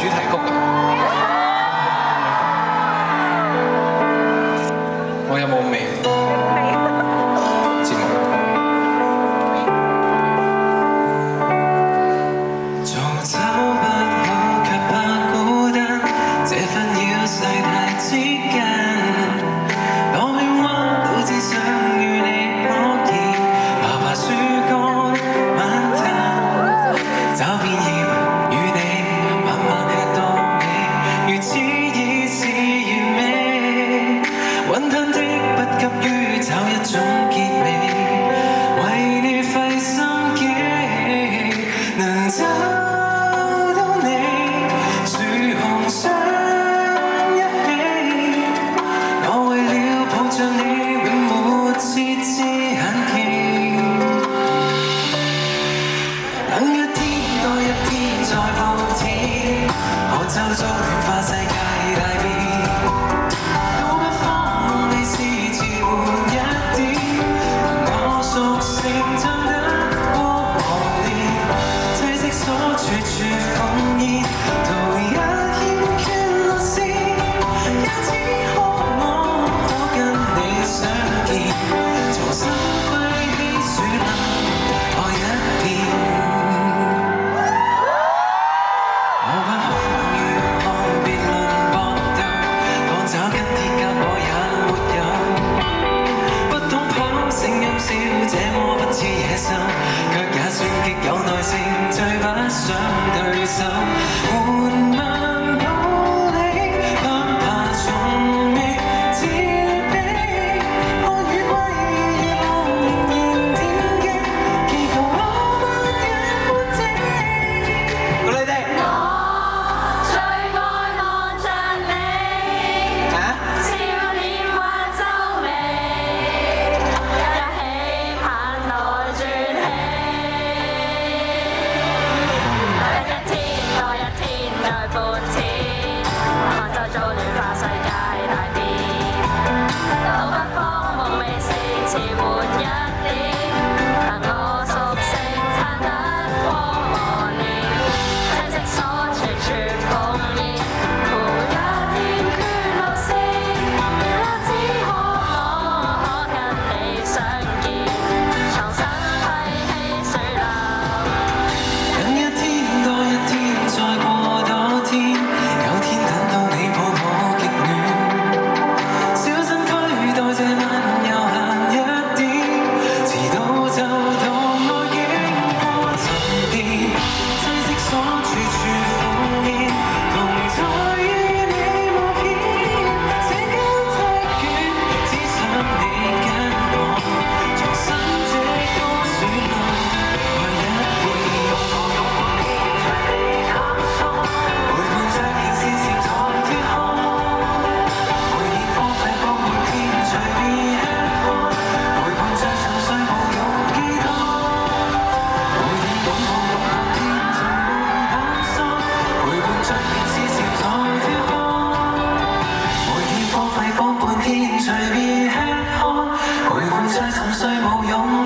主題曲啊！我有冇味？節目早走不好，卻怕孤單，這紛擾世態之間，我喧嘩都只想與你可以爬爬樹幹晚餐，找片葉與你慢慢吃到尾，如此已是完美。雲淡的不急於找一種結尾，為你費心機，能找到你，樹紅相一起。我為了抱着你，永沒設置限期。等一天多一天再報天，我周遭亂化世界大變。隨便吃喝，陪伴再沉睡無用。